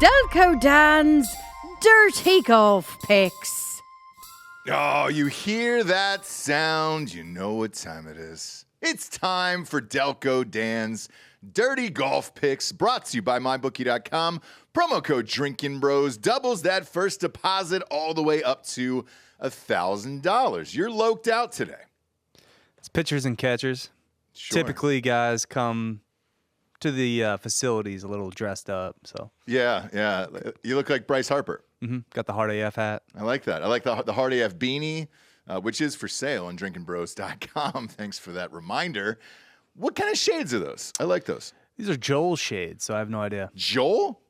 Delco Dan's Dirty Golf Picks. Oh, you hear that sound? You know what time it is. It's time for Delco Dan's Dirty Golf Picks, brought to you by MyBookie.com. Promo code Drinkin' Bros doubles that first deposit all the way up to $1,000. You're loked out today. It's pitchers and catchers. Sure. Typically, guys come to the facilities a little dressed up. So Yeah. You look like Bryce Harper. Got the Hard AF hat. I like that. I like the Hard AF beanie, which is for sale on drinkinbros.com. Thanks for that reminder. What kind of shades are those? I like those. These are Joel shades, so I have no idea. Joel?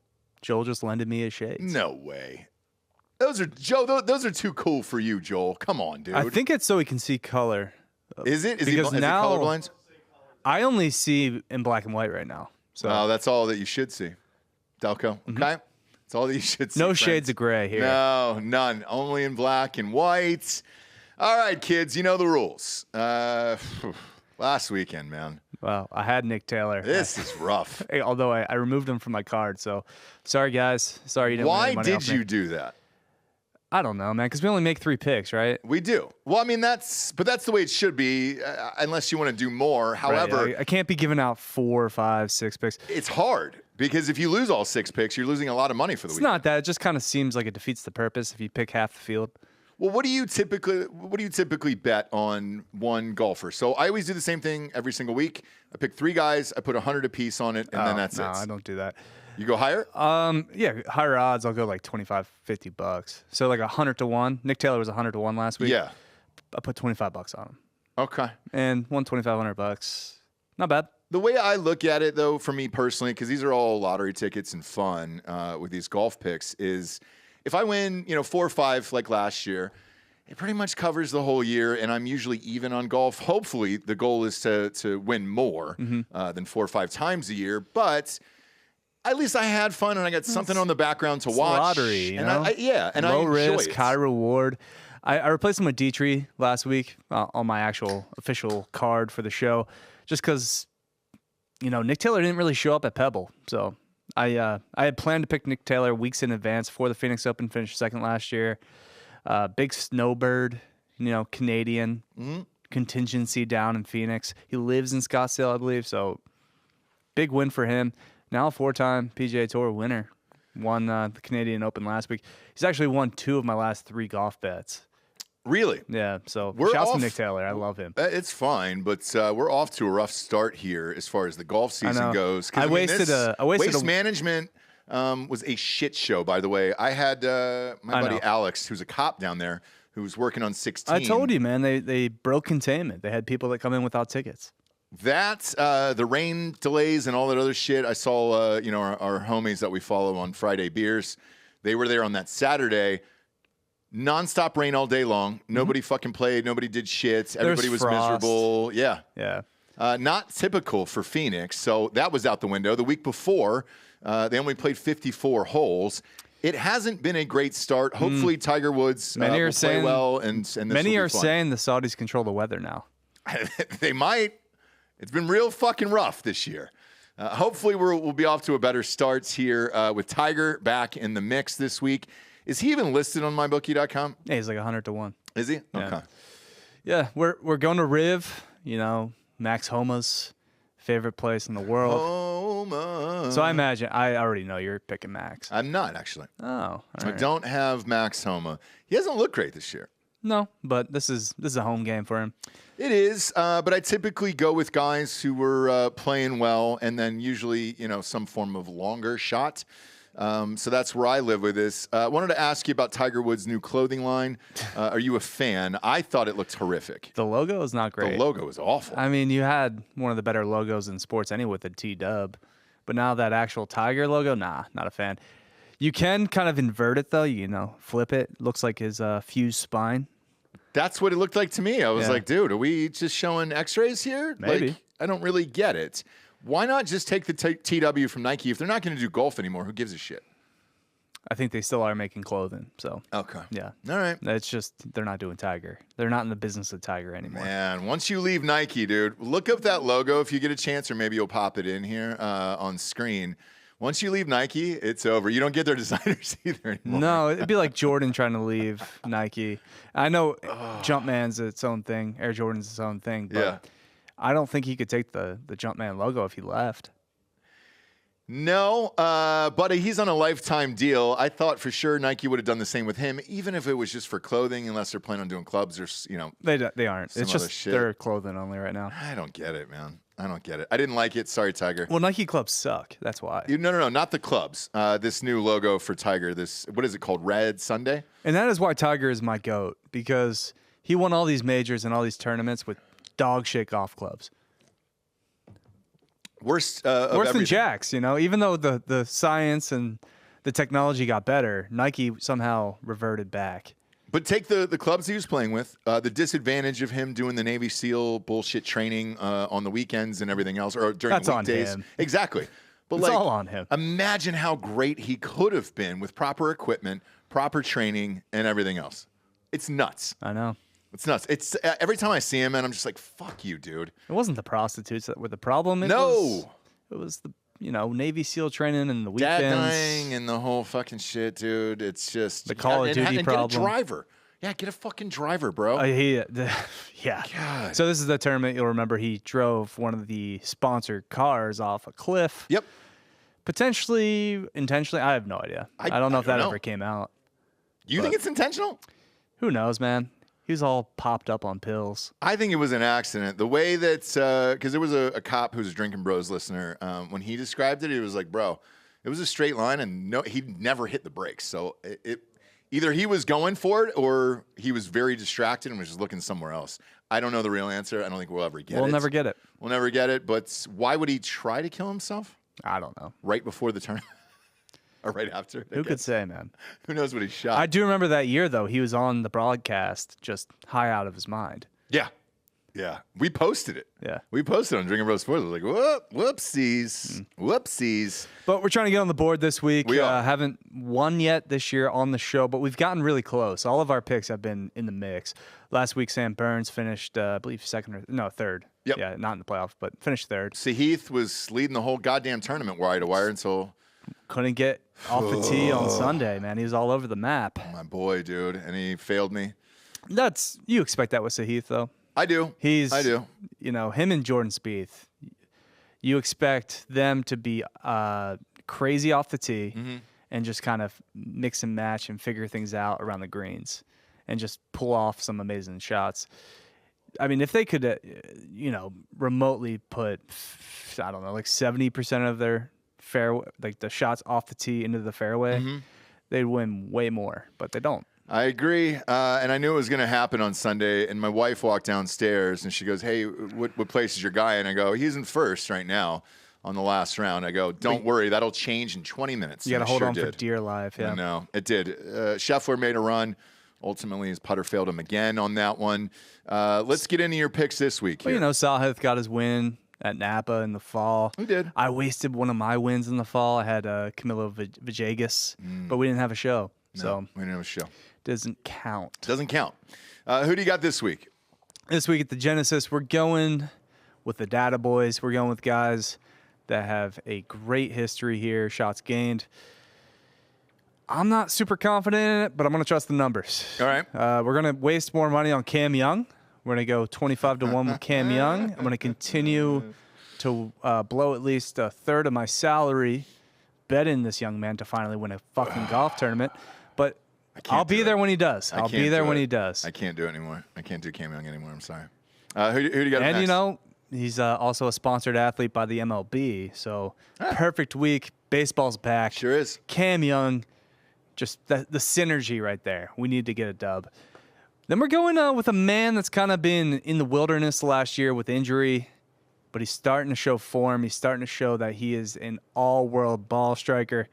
Joel just lended me his shades. No way. Those are Joe. Those are too cool for you, Joel. Come on, dude. I think it's so he can see color. Is it? Is because he now colorblind? I only see in black and white right now. So Oh, that's all that you should see, Delco. Okay, that's all that you should see. no friends. shades of gray here. No, none. Only in black and white. All right, kids. You know the rules. Last weekend, man. Well, I had Nick Taylor. This is rough. Hey, although I removed him from my card, so sorry, guys. Sorry you didn't win Why any money off did me. you do that? I don't know, man, because we only make 3 picks, right? We do. Well, I mean, that's the way it should be, unless you want to do more. However, Right, I can't be giving out 4, 5, 6 picks. it's hard because if you lose all 6 picks, you're losing a lot of money for the It's weekend. not that. It just kind of seems like it defeats the purpose if you pick half the field. Well, what do you typically bet on one golfer? So I always do the same thing every single week. I pick 3 guys, I put 100 apiece on it, and then that's no, it. I don't do that. You go higher? Yeah, higher odds, I'll go like 25, $50. So like 100 to 1. Nick Taylor was 100 to 1 last week. Yeah. I put $25 on him Okay. and won $2,500. Not bad. The way I look at it, though, for me personally, because these are all lottery tickets and fun with these golf picks, is if I win, 4 or 5 like last year, it pretty much covers the whole year, and I'm usually even on golf. Hopefully, the goal is to win more than 4 or 5 times a year, but at least I had fun and I got something on the background to watch. Lottery, and know? and Low I enjoy risk, it. high reward. I replaced him with Dietrich last week on my actual official card for the show, just because, Nick Taylor didn't really show up at Pebble. So I had planned to pick Nick Taylor weeks in advance for the Phoenix Open, finished second last year. Big snowbird, Canadian contingency down in Phoenix. He lives in Scottsdale, I believe. So big win for him. Now a 4-time PGA Tour winner. Won the Canadian Open last week. He's actually won 2 of my last 3 golf bets. Really? Yeah, so We're shouts to off- Nick Taylor. I love him. It's fine, but we're off to a rough start here as far as the golf season know. goes. 'Cause, I wasted waste a- management was a shit show, by the way. I had my buddy know. Alex, who's a cop down there, who was working on 16. I told you, man, they broke containment. They had people that come in without tickets. That, the rain delays and all that other shit. I saw, our homies that we follow on Friday Beers. They were there on that Saturday. Nonstop rain all day long. Nobody fucking played. Nobody did shit. Everybody was frost. miserable. Yeah. Yeah. Not typical for Phoenix. So that was out the window. The week before, they only played 54 holes. It hasn't been a great start. Hopefully, Tiger Woods will play well, and this many will are be fun. saying the Saudis control the weather now. They might. It's been real fucking rough this year. Hopefully, we'll be off to a better start here with Tiger back in the mix this week. Is he even listed on mybookie.com? Yeah, he's like 100 to 1. Is he? Yeah. Okay. Yeah, we're going to Riv. Max Homa's favorite place in the world. Homa. So I imagine I already know you're picking Max. I'm not, actually. Oh, all I right. don't have Max Homa. He hasn't looked great this year. No, but this is a home game for him. It is, but I typically go with guys who were playing well and then usually, some form of longer shot. So that's where I live with this. I wanted to ask you about Tiger Woods' new clothing line. Are you a fan? I thought it looked horrific. The logo is not great. The logo is awful. I mean, you had one of the better logos in sports anyway with the T-dub. But now that actual Tiger logo, nah, not a fan. You can kind of invert it, though, flip it. Looks like his fused spine. That's what it looked like to me. I was Yeah. like, dude, are we just showing x-rays here? Maybe. Like, I don't really get it. Why not just take the TW from Nike? If they're not going to do golf anymore, who gives a shit? I think they still are making clothing. So, Okay. yeah. All right. It's just they're not doing Tiger. They're not in the business of Tiger anymore. Man, once you leave Nike, dude, look up that logo if you get a chance, or maybe you'll pop it in here on screen. Once you leave Nike, it's over. You don't get their designers either anymore. No, it'd be like Jordan trying to leave Nike. I know Jumpman's its own thing. Air Jordan's its own thing. But Yeah. I don't think he could take the Jumpman logo if he left. No, but he's on a lifetime deal. I thought for sure Nike would have done the same with him, even if it was just for clothing, unless they're planning on doing clubs or, They aren't. Some It's other just shit. their clothing only right now. I don't get it, man. I don't get it. I didn't like it. Sorry, Tiger. Well, Nike clubs suck. That's why. No, not the clubs. This new logo for Tiger, what is it called? Red Sunday? And that is why Tiger is my GOAT, because he won all these majors and all these tournaments with dog shit golf clubs. Worse Worse than everything. Jack's, even though the science and the technology got better, Nike somehow reverted back. But take the clubs he was playing with, the disadvantage of him doing the Navy SEAL bullshit training on the weekends and everything else, or during That's the on weekdays. him. Exactly. But It's all on him. Imagine how great he could have been with proper equipment, proper training, and everything else. It's nuts. I know. It's nuts. It's every time I see him, man, I'm just like, fuck you, dude. It wasn't the prostitutes that were the problem. It was the Navy SEAL training and the weekends. Dad dying and the whole fucking shit, dude. It's just The Call of Duty and problem. Get a driver. Yeah, get a fucking driver, bro. Yeah. God. So this is the tournament. You'll remember he drove one of the sponsored cars off a cliff. Yep. Potentially, intentionally. I have no idea. I don't know if that ever came out. You think it's intentional? Who knows, man? He was all popped up on pills. I think it was an accident. The way that, because there was a cop who's a Drinking Bros listener. When he described it, he was like, bro, it was a straight line and he never hit the brakes. So either he was going for it or he was very distracted and was just looking somewhere else. I don't know the real answer. I don't think we'll ever get it. We'll never get it. We'll never get it. But why would he try to kill himself? I don't know. Right before the tournament? Or right after? Who could say, man? Who knows what he shot? I do remember that year, though. He was on the broadcast just high out of his mind. Yeah. Yeah. We posted it. Yeah. We posted on Drinking Bros Sports. I was like, whoopsies. Whoopsies. But we're trying to get on the board this week. We are. Haven't won yet this year on the show, but we've gotten really close. All of our picks have been in the mix. Last week, Sam Burns finished, I believe, third. Yep. Yeah, not in the playoff, but finished third. Sahith was leading the whole goddamn tournament wire to wire until Couldn't get off the tee on Sunday, man. He was all over the map. my boy, dude, and he failed me. You expect that with Sahith, though. I do. I do. Him and Jordan Spieth, you expect them to be crazy off the tee and just kind of mix and match and figure things out around the greens and just pull off some amazing shots. I mean, if they could, remotely put, I don't know, like 70% of their fairway, like the shots off the tee into the fairway, they'd win way more, but they don't. I agree, and I knew it was going to happen on Sunday. And my wife walked downstairs, and she goes, "Hey, what place is your guy?" And I go, "He's in first right now on the last round." I go, "Don't worry, that'll change in 20 minutes." You got to hold on for did. dear life. Yeah. I know, it did. Scheffler made a run. Ultimately, his putter failed him again on that one. Let's get into your picks this week here. Well, Sahith got his win at Napa in the fall. He did. I wasted one of my wins in the fall. I had Camilo Villegas, but we didn't have a show. So we didn't have a show. Doesn't count. Doesn't count. Who do you got this week? This week at the Genesis, we're going with the Data Boys. We're going with guys that have a great history here, shots gained. I'm not super confident in it, but I'm going to trust the numbers. All right. We're going to waste more money on Cam Young. We're going to go 25-1 with Cam Young. I'm going to continue to blow at least a third of my salary betting this young man to finally win a fucking golf tournament. But I'll be there when he does. I'll be there when he does. I can't do it anymore. I can't do Cam Young anymore. I'm sorry. Who do you got And, next? he's also a sponsored athlete by the MLB. So perfect week. Baseball's back. Sure is. Cam Young, just the synergy right there. We need to get a dub. Then we're going with a man that's kind of been in the wilderness last year with injury, but he's starting to show form. He's starting to show that he is an all-world ball striker.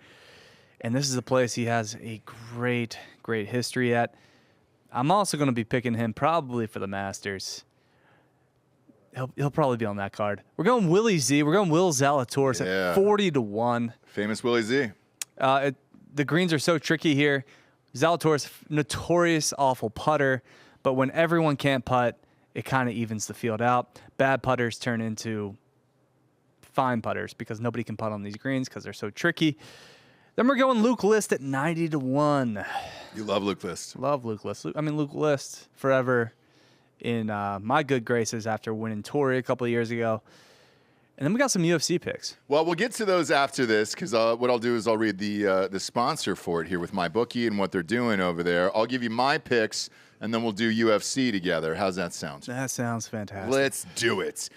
And this is a place he has a great, great history at. I'm also going to be picking him probably for the Masters. He'll probably be on that card. We're going Willie Z. We're going Will Zalatoris at 40-1. Famous Willie Z. The greens are so tricky here. Zalatoris, notorious awful putter, but when everyone can't putt, it kind of evens the field out. Bad putters turn into fine putters because nobody can putt on these greens because they're so tricky. Then we're going Luke List at 90-1. You love Luke List. Love Luke List. Luke List forever in my good graces after winning Torrey a couple of years ago. And then we got some UFC picks. Well, we'll get to those after this because what I'll do is I'll read the sponsor for it here with MyBookie and what they're doing over there. I'll give you my picks, and then we'll do UFC together. How's that sound? That sounds fantastic. Let's do it.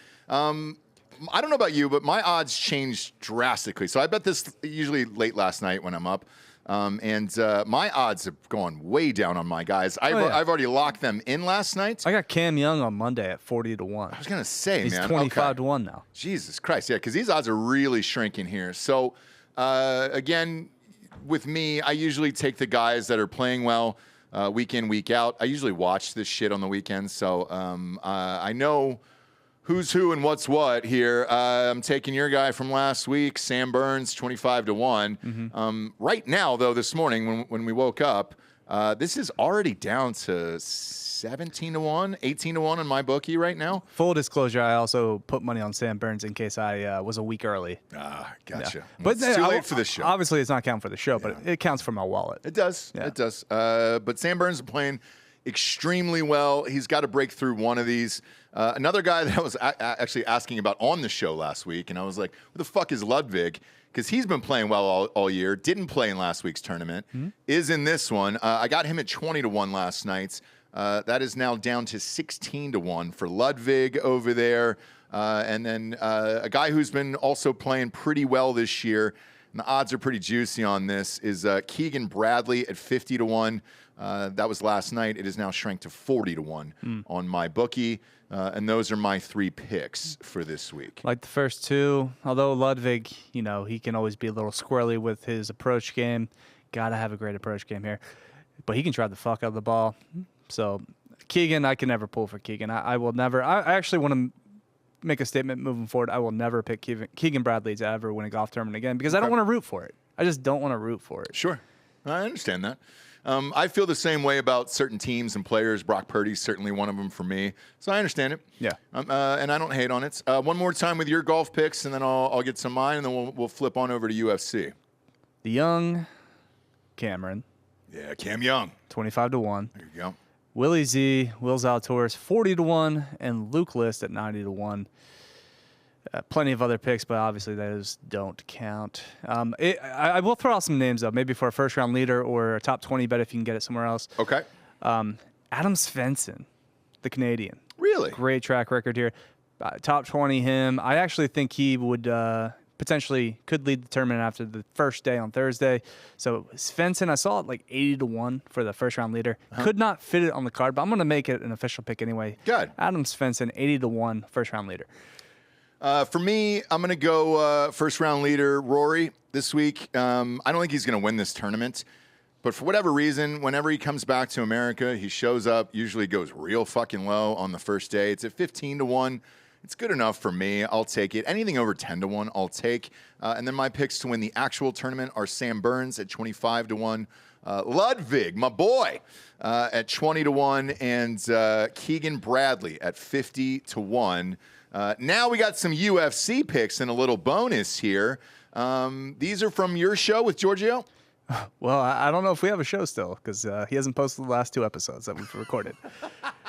I don't know about you, but my odds changed drastically. So I bet this usually late last night when I'm up. And my odds have gone way down on my guys. I've already locked them in last night. I got Cam Young on Monday at 40-1. I was going to say, he's man. 25-1 now. Jesus Christ. Yeah, because these odds are really shrinking here. So, again, with me, I usually take the guys that are playing well week in, week out. I usually watch this shit on the weekends. So I know who's who and what's what here. I'm taking your guy from last week, Sam Burns, 25-1. Mm-hmm. Right now, though, this morning when we woke up, this is already down to 17-1, 18-1 on my bookie right now. Full disclosure, I also put money on Sam Burns in case I was a week early. Ah, gotcha. Yeah. But it's too late for this show. Obviously, it's not counting for the show, but it counts for my wallet. It does. Yeah. It does. But Sam Burns is playing extremely well. He's got to break through one of these. Another guy that I was actually asking about on the show last week, and I was like, who the fuck is Ludwig? Because he's been playing well all year, didn't play in last week's tournament, is in this one. I got him at 20-1 last night. That is now down to 16-1 for Ludwig over there. And then a guy who's been also playing pretty well this year, and the odds are pretty juicy on this, is Keegan Bradley at 50-1. That was last night. It is now shrank to 40-1 on my bookie. And those are my three picks for this week. Like the first two, although Ludwig, he can always be a little squirrely with his approach game. Got to have a great approach game here. But he can drive the fuck out of the ball. So Keegan, I can never pull for Keegan. I will never. I actually want to make a statement moving forward. I will never pick Keegan Bradley to ever win a golf tournament again because I don't want to root for it. I just don't want to root for it. Sure. I understand that. I feel the same way about certain teams and players. Brock Purdy's certainly one of them for me. So I understand it. Yeah. And I don't hate on it. One more time with your golf picks, and then I'll get some mine, and then we'll flip on over to UFC. The young Cameron. Yeah, Cam Young. 25-1. There you go. Willie Z, Will Zalatoris, 40-1, and Luke List at 90-1. Plenty of other picks, but obviously those don't count. I will throw out some names, though, maybe for a first-round leader or a top 20 bet if you can get it somewhere else. Okay. Adam Svensson, the Canadian. Really? Great track record here. Top 20 him. I actually think he would potentially could lead the tournament after the first day on Thursday. So Svensson, I saw it like 80-1 for the first-round leader. Could not fit it on the card, but I'm going to make it an official pick anyway. Good. Adam Svensson, 80-1 first-round leader. For me, I'm going to go first-round leader Rory this week. I don't think he's going to win this tournament. But for whatever reason, whenever he comes back to America, he shows up, usually goes real fucking low on the first day. It's at 15-1. It's good enough for me. I'll take it. Anything over 10-1, I'll take. And then my picks to win the actual tournament are Sam Burns at 25-1. Ludwig, my boy, at 20-1. And Keegan Bradley at 50-1. Now we got some UFC picks and a little bonus here. These are from your show with Giorgio? Well, I don't know if we have a show still because he hasn't posted the last two episodes that we've recorded.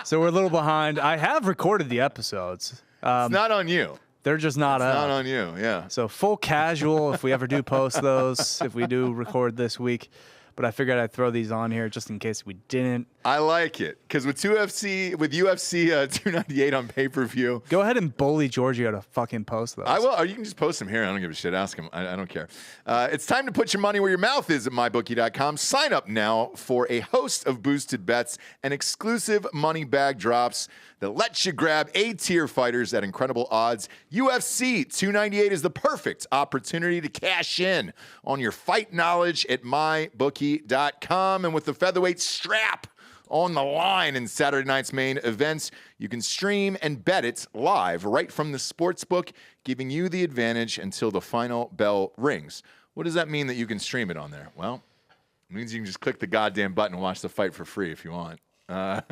So we're a little behind. I have recorded the episodes. It's not on you. They're just not It's out. not on you, yeah. So full casual if we ever do post those, if we do record this week. But I figured I'd throw these on here just in case we didn't. I like it because with UFC 298 on pay-per-view. Go ahead and bully Giorgio to fucking post those. I will. Or you can just post them here. I don't give a shit. Ask him. I don't care. It's time to put your money where your mouth is at mybookie.com. Sign up now for a host of boosted bets and exclusive money bag drops that lets you grab A-tier fighters at incredible odds. UFC 298 is the perfect opportunity to cash in on your fight knowledge at mybookie.com. And with the featherweight strap on the line in Saturday night's main events, you can stream and bet it live right from the sportsbook, giving you the advantage until the final bell rings. What does that mean that you can stream it on there? Well, it means you can just click the goddamn button and watch the fight for free if you want. That's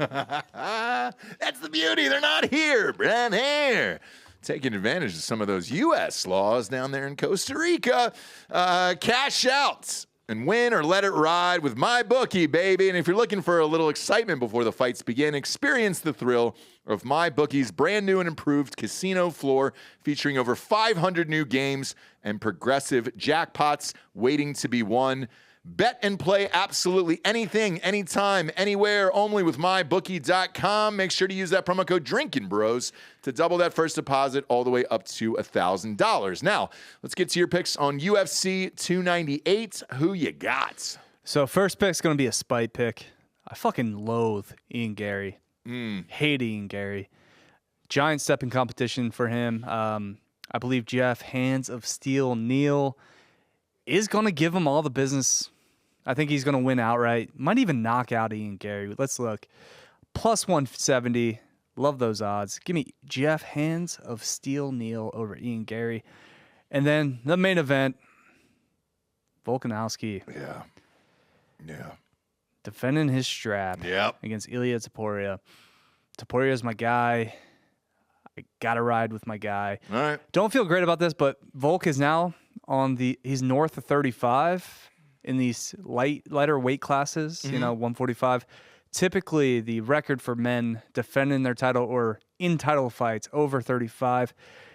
the beauty. They're not here, but I'm here. taking advantage of some of those U.S. laws down there in Costa Rica. Cash out and win or let it ride with MyBookie, baby. And if you're looking for a little excitement before the fights begin, experience the thrill of MyBookie's brand new and improved casino floor featuring over 500 new games and progressive jackpots waiting to be won. Bet and play absolutely anything, anytime, anywhere, only with MyBookie.com. Make sure to use that promo code DrinkinBros to double that first deposit all the way up to $1,000. Now, let's get to your picks on UFC 298. Who you got? So first pick's going to be a spite pick. I fucking loathe Ian Gary. Hate Ian Gary. Giant step in competition for him. I believe Jeff Hands of Steel Neal is going to give him all the business. I think he's going to win outright. Might even knock out Ian Gary. Let's look. Plus 170. Love those odds. Give me Jeff Hands of Steel Neal over Ian Gary. And then the main event, Volkanovski. Yeah. Defending his strap against Ilya Topuria. Topuria is my guy. I got to ride with my guy. All right. Don't feel great about this, but Volk is now he's north of 35 in these lighter weight classes, 145. Typically, the record for men defending their title or in title fights over 35,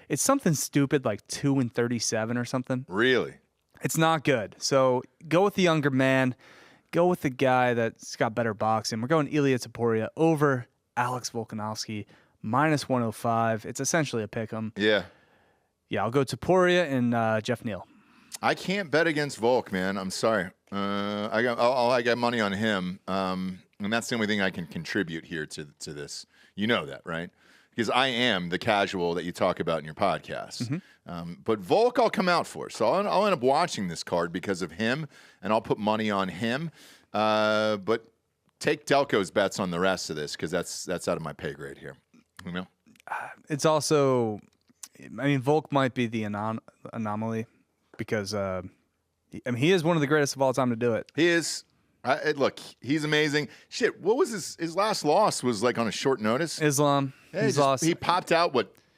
it's something stupid like 2-37 or something. Really? It's not good. So go with the younger man. Go with the guy that's got better boxing. We're going Ilya Topuria over Alex Volkanovski, minus 105. It's essentially a pick 'em. Yeah. Yeah, I'll go Topuria and Jeff Neal. I can't bet against Volk, man. I'm sorry. I got money on him, and that's the only thing I can contribute here to this. You know that, right? Because I am the casual that you talk about in your podcast. But Volk, I'll come out for. So I'll end up watching this card because of him, and I'll put money on him. But take Delco's bets on the rest of this because that's out of my pay grade here. You know? It's also, Volk might be the anomaly because, he is one of the greatest of all time to do it. He is. Look, he's amazing. Shit, what was his last loss was like on a short notice? Islam. Yeah, lost. He popped out,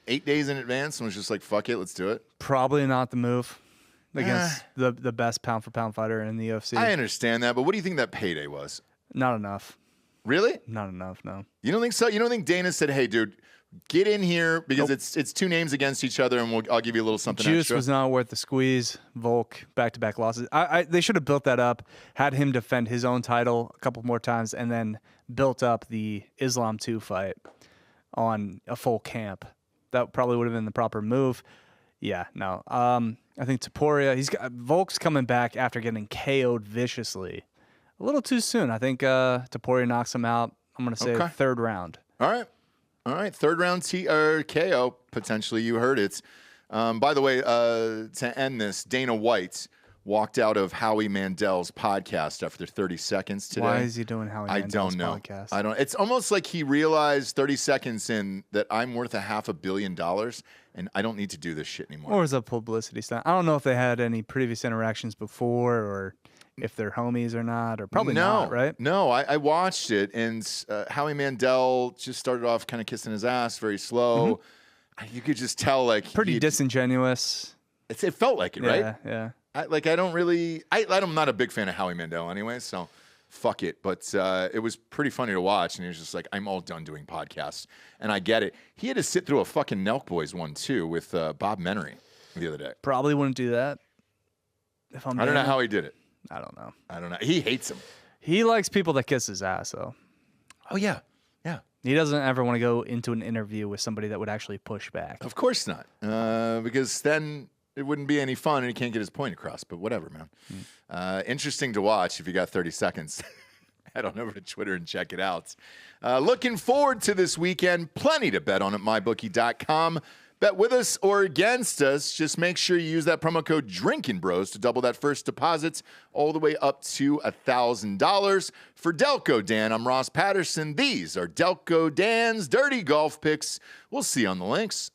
8 days in advance and was just like, fuck it, let's do it. Probably not the move against the best pound-for-pound fighter in the UFC. I understand that, but what do you think that payday was? Not enough. Really? Not enough, no. You don't think so? You don't think Dana said, hey, dude, get in here because it's two names against each other and I'll give you a little something Juice extra? Was not worth the squeeze. Volk, back-to-back losses. They should have built that up, had him defend his own title a couple more times, and then built up the Islam 2 fight on a full camp. That probably would have been the proper move. Yeah, no. I think Topuria, Volk's coming back after getting KO'd viciously. A little too soon. I think Topuria knocks him out. I'm going to say third round. All right. Third round KO, potentially. You heard it. By the way, to end this, Dana White walked out of Howie Mandel's podcast after 30 seconds today. Why is he doing Howie Mandel's podcast? I don't. It's almost like he realized 30 seconds in that I'm worth $500 million and I don't need to do this shit anymore. Or is it a publicity stunt? I don't know if they had any previous interactions before or if they're homies or not, or probably not, right? No, I watched it, and Howie Mandel just started off kind of kissing his ass very slow. You could just tell, like... Pretty disingenuous. It felt like it, right? Yeah. I'm not a big fan of Howie Mandel anyway, so fuck it. But it was pretty funny to watch, and he was just like, I'm all done doing podcasts. And I get it. He had to sit through a fucking Nelk Boys one, too, with Bob Menery the other day. Probably wouldn't do that. I don't know how he did it. I don't know. He hates him. He likes people that kiss his ass, though. Oh, yeah. He doesn't ever want to go into an interview with somebody that would actually push back. Of course not. Because then it wouldn't be any fun and he can't get his point across. But whatever, man. Interesting to watch if you got 30 seconds. Head on over to Twitter and check it out. Looking forward to this weekend. Plenty to bet on at mybookie.com. Bet with us or against us. Just make sure you use that promo code DrinkinBros to double that first deposit all the way up to $1,000. For Delco Dan, I'm Ross Patterson. These are Delco Dan's Dirty Golf Picks. We'll see you on the links.